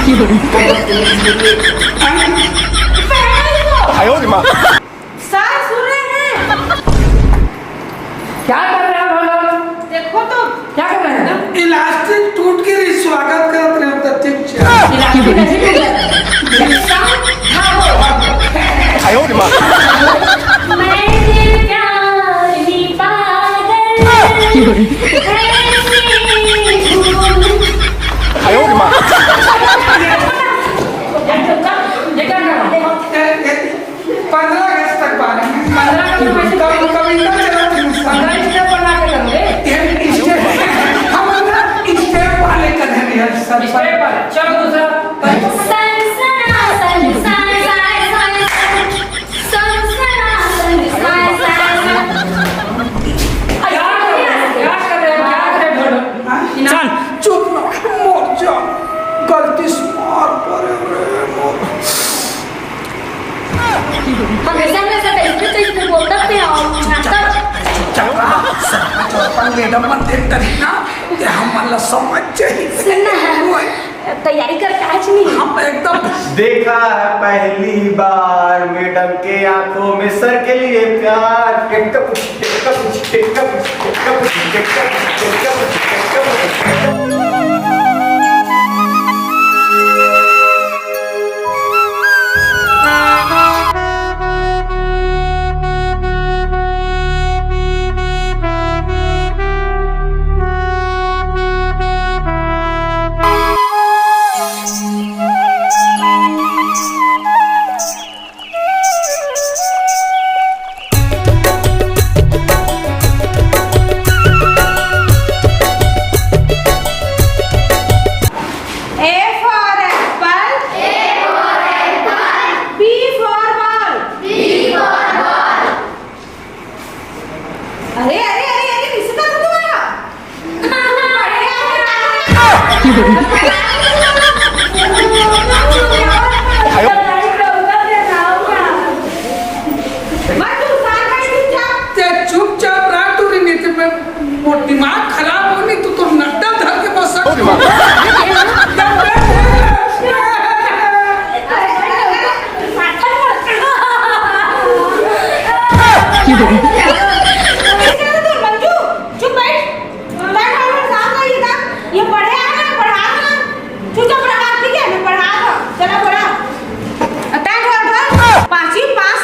哎呦我的妈！ sir सुन रहे हैं? क्या कर रहे हो लोग? देखो तो क्या कर रहे हैं? इलास्टिक टूट के भी स्वागत करते हैं तो चुपचाप इलास्टिक कैसे टूट गया? 哎呦我的妈！ मैं प्यारी पागल 哎呦我的妈！ ये क्या कर रहा है? 15 अगस्त तक बारे में 15 अगस्त में ऐसे कविता चलाते हैं 15 स्टेप बना के करोगे? हम ना स्टेप वाले कर रहे हैं सर स्टेप पर चलो दूसरा क्या कर रहे हो? चल चुप मोर जा गलती से मार पड़े रे मोर हमेशा हमेशा देखते तो इसमें बोलता पे और चौथा मैडम मन देख करी ना कि हमारा समझ चाहिए सुनना तैयारी करके आज नहीं हम एकदम देखा है पहली बार मैडम के आंखों में सर के लिए प्यार टेक्का पुछ टेक्का पुछ टेक्का पुछ टेक्का पुछ टेक्का पुछ टेक्का पुछ टेक्का पुछ A for apple. B for ball. अरे अरे अरे अरे किसका था तुम्हारा? चुपचाप रह तू नहीं तो मैं मोर दिमाग खराब होनी तो नड्डा धर के बस 哎呦我的妈！ मंजू चुप बैठ बैठ और साथ आइएगा ये पढ़े आ ना पढ़ा ना तू चुप रहा ठीक है मैं पढ़ा दो चला पढ़ा अटैक कर पांच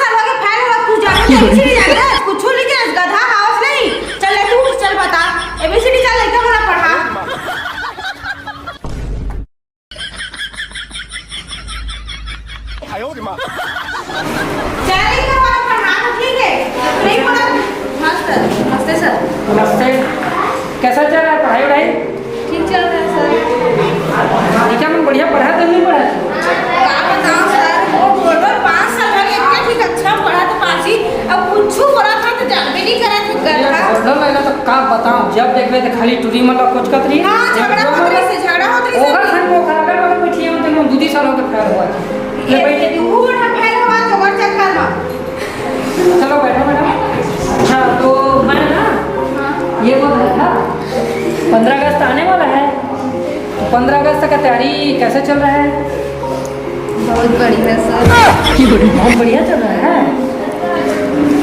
साल हो गए फैल हो तू जाने एबीसीडी जाने कुछ नहीं के गधा हाउस नहीं चल ले तू चल बता एबीसीडी चल एकदम बड़ा पढ़ा 哎呦我的妈！ चल एकदम बड़ा पढ़ा ठीक है नहीं पढ़ा मास्टर मास्टर सर नमस्ते कैसा चल रहा है पढ़ाई वढ़ाई? ठीक चल रहा है सर ठीक है मैं बढ़िया पढ़ा तो नहीं पढ़ा का बताऊं सर वो बोलो 5 साल हो गए इतना ठीक अच्छा पढ़ा तो पासी अब कुछ पढ़ा था तो जानबे नहीं करा थे गधा पढ़ल लगा तो का बताऊं जब देखबे तो खाली टूरी मतलब कुछ कतरी हां झगड़ा होत रही से झगड़ा होत रही ओकर से संग वो खराकर वाला बैठी हम तो दूधी साल हो गए फेर हुआ ले ये बैठ तू बड़ा फैल हुआ तो और चक्कर में चलो बैठो मैडम हाँ तो मैं ना ये बोल रहा था 15 अगस्त आने वाला है तो 15 अगस्त का तैयारी कैसे चल रहा है? बहुत बढ़िया सर बहुत बढ़िया चल रहा है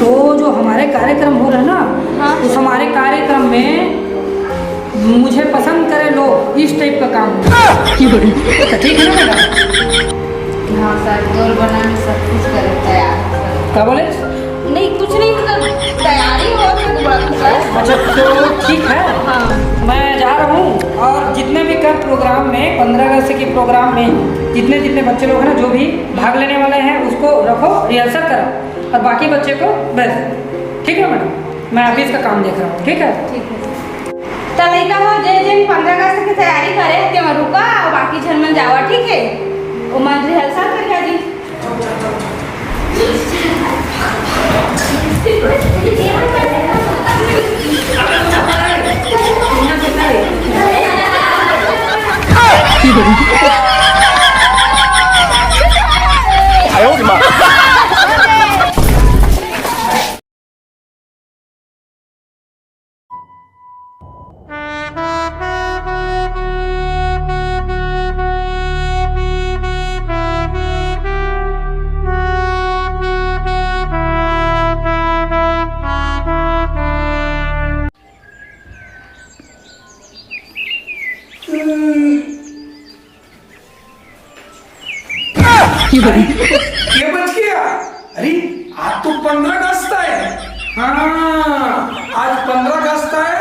तो जो हमारे कार्यक्रम हो रहा है ना उस हमारे कार्यक्रम में मुझे पसंद करे लोग इस टाइप का काम तो ठीक है ना मैडम? हां सर गोल बनाने सब कुछ करे तैयार क्या बोले? नहीं कुछ नहीं मतलब तैयारी हो तो बड़ा कुछ है अच्छा तो ठीक है हां मैं जा रहा हूँ और जितने भी कर प्रोग्राम में 15 अगस्त के प्रोग्राम में जितने जितने बच्चे लोग हैं ना जो भी भाग लेने वाले हैं उसको रखो रिहर्सल करो और बाकी बच्चे को भेज दो ठीक है मैडम? मैं ऑफिस का काम देख रहा हूँ ठीक है? ठीक है तो लइका हो जे जे 15 अगस्त की तैयारी करे ते में रुका और बाकी झन में जावा ठीक है ओ मन रिहर्सल कर जा जी ये बच गया। अरे आज तो 15 अगस्त है। हाँ आज 15 अगस्त है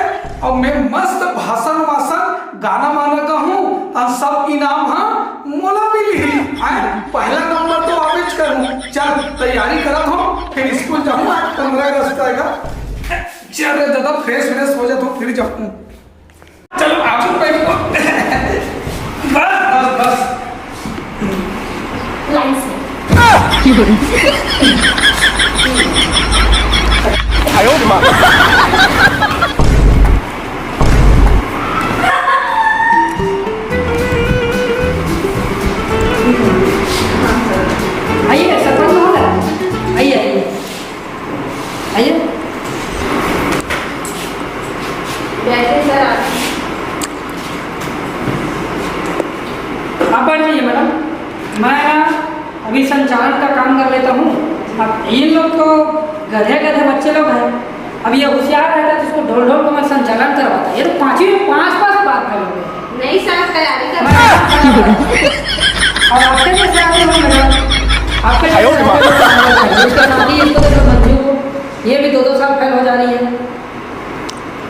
और मैं मस्त भाषण वासन गाना वाना का हूँ और सब इनाम हाँ मोला मिली पहला नंबर तो आवेज करूँ। चल तैयारी करा हो फिर स्कूल जाऊँ। आज 15 अगस्त आएगा। चल दादा फ्रेश हो जाता हूँ फिर जाऊँ। चलो आप बस बस लाइन से 哎呦我的妈！ आइए सरपंच महोदय, आइए आइए आइए। बैठे सर आप बैठ जाइए मैडम। मैं अभी संचालन का काम कर लेता हूँ। अब इन लोग तो गधे गधे बच्चे लोग हैं। अब ये होशियार रहता है जिसको ढोल ढोल को मैं संचालन करवाता। ये तो पाँचवीं में 5 बार फेल हो गए। नहीं सर तैयारी कर और आपके जैसे आगे हो मैडम, आपके आयो रे माँ। इसका शादी इसको देखो मंजू, ये भी 2-2 साल फेल हो जा रही है।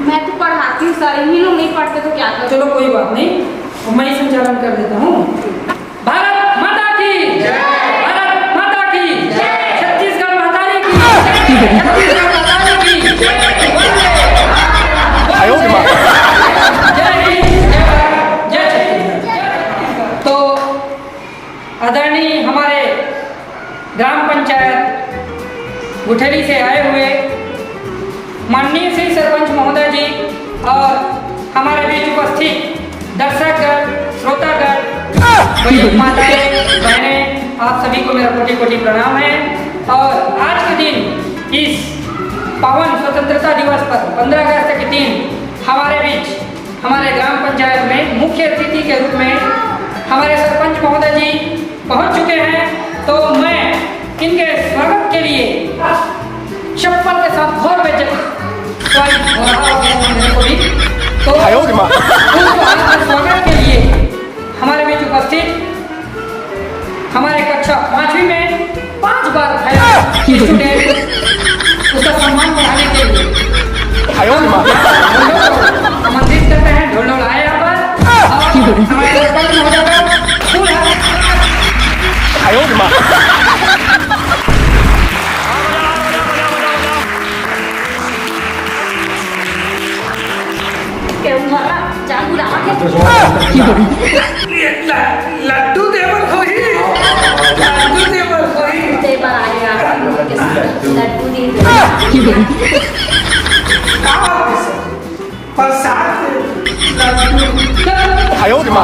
मैं तो पढ़ाती हूँ सर, इन्हीं लोग नहीं पढ़ते तो क्या करूँ। चलो कोई बात नहीं, मैं ही संचालन कर देता हूँ। भारत माता की जय, भारत माता की जय, छत्तीसगढ़ माता की जय, छत्तीसगढ़ माता की जय, 哎呦我的妈！ जय हिंद, जय भारत, जय छत्तीसगढ़। तो आदरणीय हमारे ग्राम पंचायत गुठेली से आए हुए माननीय श्री सरपंच महोदय जी और हमारे बीच उपस्थित दर्शकगण, श्रोतागण, बड़ी माताएं, बहनें, आप सभी को मेरा कोटि कोटि प्रणाम है। और आज के दिन इस पावन स्वतंत्रता दिवस पर 15 अगस्त के दिन हमारे बीच हमारे ग्राम पंचायत में मुख्य अतिथि के रूप में हमारे सरपंच महोदय जी पहुंच चुके हैं। तो मैं इनके स्वागत के लिए चप्पल के साथ घोर बेइज्जती तो आयो रे माँ। स्वागत के लिए हमारे बीच उपस्थित हमारे कक्षा 5वीं में 5 बार फेल स्टूडेंट उसका सम्मान बढ़ाने के लिए 哎呦我的妈！ आमंत्रित करते हैं। ढोल ढोल आए यहाँ पर और हमारे सरपंच महोदय का फूल हाथ 哎呦我的妈！ केहू मरा जान बुला के लड्डू देवर होई, लड्डू देवर होई। ते पर आएगा लड्डू दी प्रसाद लड्डू 哎呦我的妈！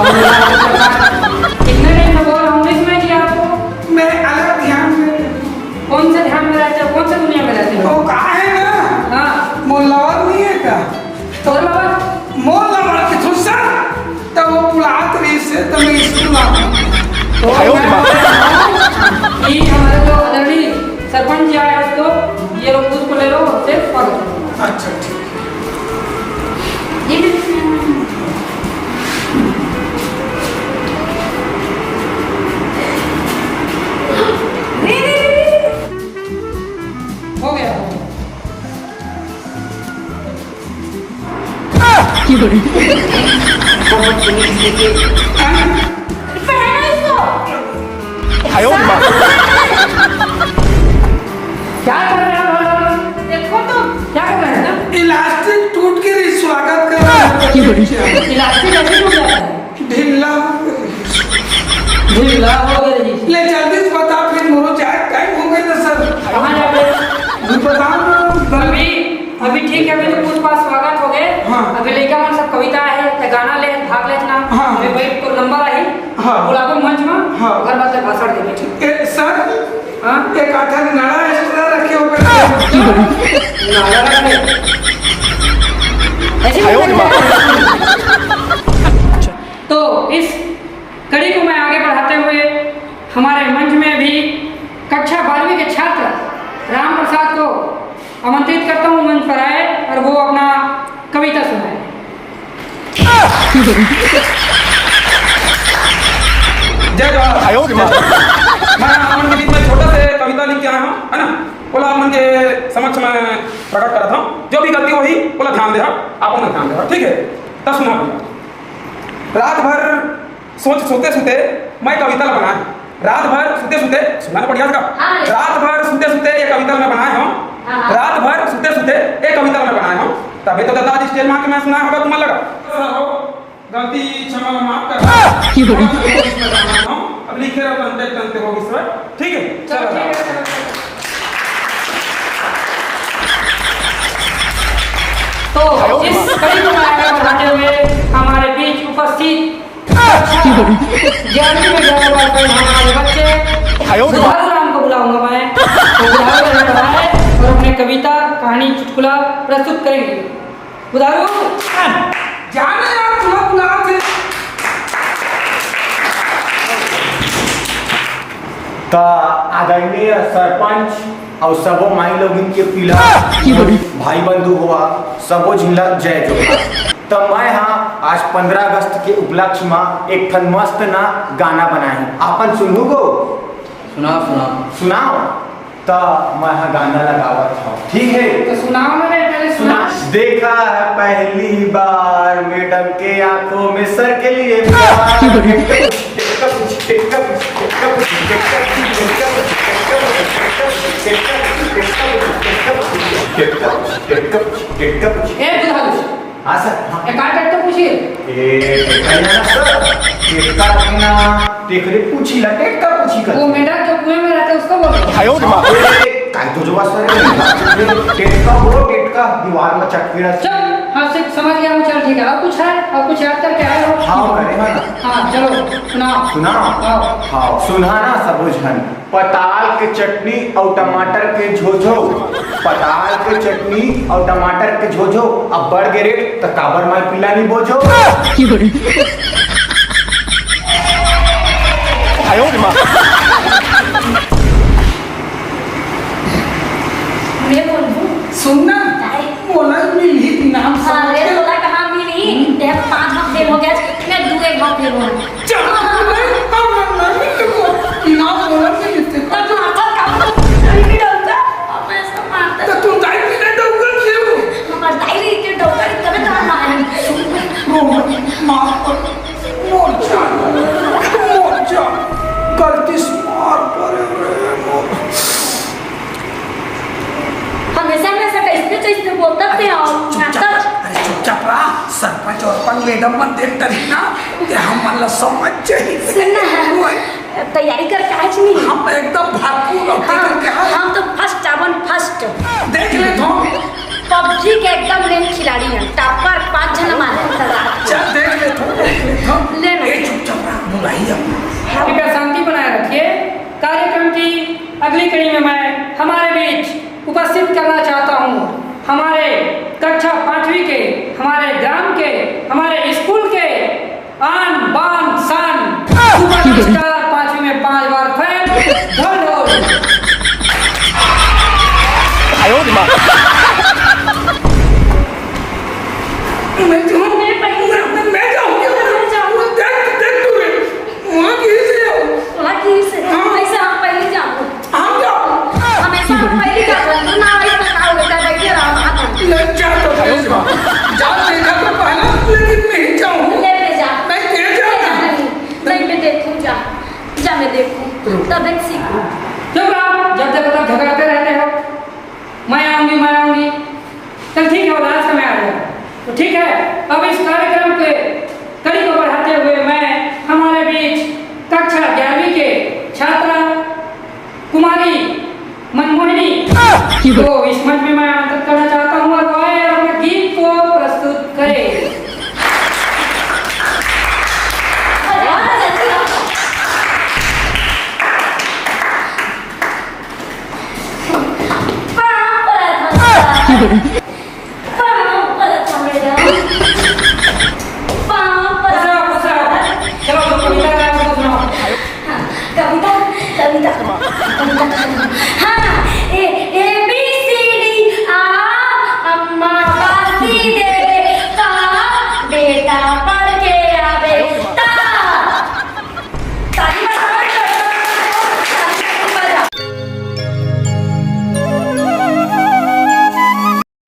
कितने दिन में बोल रहा हूँ इसमें कि आपको मैं अलग ध्यान में कौन से ध्यान में रहते हो, कौन से दुनिया में रहते हो? वो कहा है ना हाँ मोलावर नहीं है का तो बाबा मोलावर की थुसा तब वो बुलात रही से तब मैं स्कूल आ 哎呦我的妈！ ये हमारे जो आदरणीय सरपंच जी आए हैं तो ये लोग उसको ले लो से स्वागत। अच्छा ठीक ये भी हो गया। पहना इसको 哎呦我的妈！ क्या कर रहे हो? देखो तो क्या कर रहे हैं ना? इलास्टिक टूट के ही स्वागत कर रहा है इलास्टिक ऐसे टूट जाता है। ढीला ढीला हो गया जी। ले जल्दी से बता फिर मोरो जाए टाइम हो गई ना सर कहाँ जा रहे हो? बताओ अभी अभी ठीक है, अभी तो कुछ पास स्वागत हो गए। हाँ। अभी लड़का मन सब कविता है या गाना ले भाग लेना। हाँ। अभी भाई तो नंबर आई। हाँ। बुलाओ मंच में। हाँ। घर बात भाषण देने ठीक। सर हाँ एक आधा नाड़ा एक्स्ट्रा रखे हो नाला रखे। ऐसे 哎呦我的妈！ तो इस कड़ी को मैं आगे बढ़ाते हुए हमारे मंच में भी कक्षा 12वीं के छात्र राम प्रसाद को आमंत्रित करता हूँ मंच पर आए और वो अपना कविता सुनाए। जय जवाहर। 哎呦我的妈！ मैं अमन के बीच में छोटा से कविता लिख के आया हूँ, है ना। बोला अमन के समक्ष मैं प्रकट कर रहा हूँ, जो भी गलती वही बोला ध्यान दे आप ध्यान दे, ठीक है। तब सुना रात भर सोते सोते मैं कविता बनाया, रात भर सोते सोते सुनाना पड़ गया। रात भर सोते सोते ये कविता मैं बनाया हूँ, रात भर सोते सोते ये कविता मैं बनाया हूँ। तभी तो दादाजी स्टेज में मैं सुनाया होगा, तुम्हें लगा गलती क्षमा माफ कर। अब लिखे रहो तंते होगी सर, ठीक है। चलो तो इस कड़ी को बढ़ाते हुए हमारे बीच उपस्थित 11वीं में जाने वाले हमारे बच्चे बुधारू राम को बुलाऊंगा मैं, तो बुधारू राम बनाए और अपने कविता कहानी चुटकुला प्रस्तुत करेंगे। बुधारू जाने यार तुम्हें बुला थे। का आदरणीय सरपंच और सबो माई लोग इनके पिला भाई बंधु हुआ सबो झिला जय जोहार। तो मैं हाँ आज 15 अगस्त के उपलक्ष्य में एक ठन मस्त ना गाना बनाए आपन सुनू गो। सुनाओ तो मैं हाँ गाना लगावत हूँ, ठीक है। तो सुनाओ, मैंने पहले सुना। देखा है पहली बार मैडम के आंखों में सर के लिए पूछी लटेट पूछी वो मेढक जो कुएं में रहता है उसको बोलो। 哎呦我的妈！ तो जो टेटका दीवार में चटकेरा चल हाँ से समझ गया हूँ, चल ठीक है। और कुछ है, और कुछ याद करके आए हो? हाँ करेगा ना। हाँ चलो सुनाओ। सुनाओ हाँ सुनाना सब झन। पताल के चटनी और टमाटर के झोझो, पताल के चटनी और टमाटर के झोझो अब बढ़ गए रेट तो काबर माई पिला नहीं बोझो। 哎呦我的妈！ मैं बोल दूं सुनना बोला मिली नाम अरे बोला कहाँ मिली देख 5 हफ्ते हो गया मैं 2 हफ्ते हो नाम बोला मिलते तो तू आता काम नहीं डरता अब मैं सब मारता तो तुम दाई भी नहीं डोगा क्यों हमार डायरी के डॉक्टर तब तो मारे माफ कर मोर जा गलती से मार पड़े रे मोर। हमेशा मैं सब इसमें बोलता थे और अरे चुपचाप रहा। सरपंच और पंग मैडम मन देख कर ना कि हम मतलब समझ चाहिए तैयारी करके आज नहीं हम एकदम भरपूर करके हम तो फर्स्ट आवन फर्स्ट देख ले तो पबजी के एकदम मेन खिलाड़ी हैं टॉपर 5 जन मारे चल देख ले तो ले लो चुपचाप रहा बुलाइए कृपया शांति बनाए रखिए। कार्यक्रम की अगली कड़ी में मैं हमारे बीच उपस्थित करना चाहता हूँ हमारे कक्षा 5वीं के, हमारे ग्राम के, हमारे स्कूल के आन बान शान सुपरस्टार 5वीं में 5 बार फेल ढोल। 哎呦我的妈！ मैं जाऊंगी देख तू रे वहाँ किसे हो वहाँ की से ऐसे हम पहले जाओ हम जाओ हमेशा हम पहले जाओ ना ऐसा का होता है कि राम आता ले जा तो जा देखा तो पहला लेकिन नहीं जाऊँ ले जा मैं तेरे जा नहीं मैं देखूं जा मैं देखूं तब एक सीखूं चुप रहो, जब देखो तब झगड़ते रहते हो। मैं आऊंगी चल ठीक है, वो लास्ट में आ जाएगा तो ठीक है। अब इस कार्यक्रम के कड़ी को बढ़ाते हुए मैं हमारे बीच कक्षा 11वीं के छात्रा कुमारी मनमोहिनी तो इस मंच में मैं आमंत्रित करना चाहता हूँ और वो आए और अपने गीत को प्रस्तुत करे। पर